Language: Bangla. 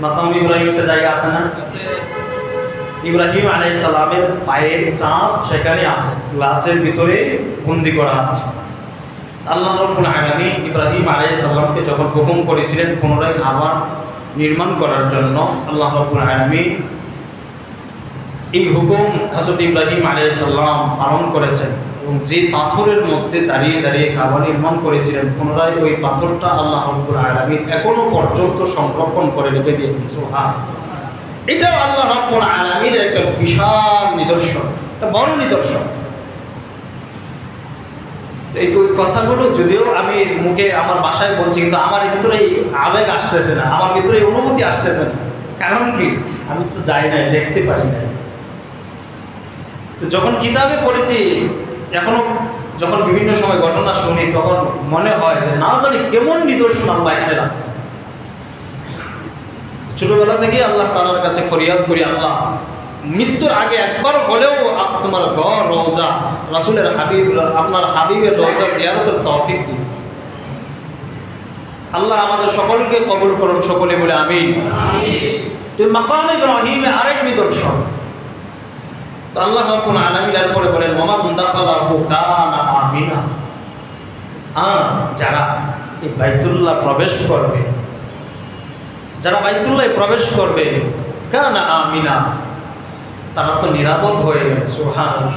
মাকাম ইব্রাহিম একটা জায়গা আছে না, ইব্রাহিম আলাইহিস সালামের পায়ের ছাপ সেখানে আছে, গ্লাসের ভিতরে বন্দি করা আছে। আল্লাহ রাব্বুল আলামিন ইব্রাহিম আলাইহিস সালামকে যখন হুকুম করেছিলেন পুনরায় কাবা নির্মাণ করার জন্য, আল্লাহ রাব্বুল আলামিন এই হুকুম হযরত ইব্রাহিম আলাইহিস সালাম পালন করেছেন এবং যে পাথরের মধ্যে দাঁড়িয়ে দাঁড়িয়ে কাবা নির্মাণ করেছিলেন পুনরায় ওই পাথরটা আল্লাহ রাব্বুল আলামিন এখনো পর্যন্ত সংরক্ষণ করে রেখে দিয়েছেন। সুবহানাল্লাহ। এটাও আল্লাহ রাব্বুল আলামিনের একটা বিশাল নিদর্শন, একটা বড় নিদর্শন। এই কথাগুলো যদিও আমি মুখে আমার ভাষায় বলছি, কিন্তু আমার ভিতরে এই আবেগ আসতেছে না, আমার ভিতরে এই অনুভূতি আসতেছে না। কারণ কি, আমি তো যাই নাই, দেখতে পারি না। যখন কিতাবে পড়েছি, এখনো যখন বিভিন্ন সময় ঘটনা শুনি, তখন মনে হয় যে না জানি কেমন নিদর্শন আল্লাহ এখানে রাখছে। ছোটবেলা থেকে আল্লাহ তাআলার কাছে ফরিয়াদ করি, আল্লাহ মৃত্যুর আগে একবার হলেও তোমার ঘর রওজা, রাসূলের হাবিব, আপনার হাবিবের রওজা জিয়ারতের তৌফিক দিন। আল্লাহ আমাদের সকলকে কবুল করুন, সকলে বলে আমিন। তো মাকাম ইব্রাহিমে আরেক নিদর্শন। তো আল্লাহ রাব্বুল আলামিন এরপরে বলেন ওয়ামান দাখালাহু কানা আমিনা। যারা এই বাইতুল্লাহ প্রবেশ করবে, যারা বাইতুল্লাহ প্রবেশ করবে, কানা আমিনা, তারা তো নিরাপদ হয়ে গেল। সুবহানাল্লাহ।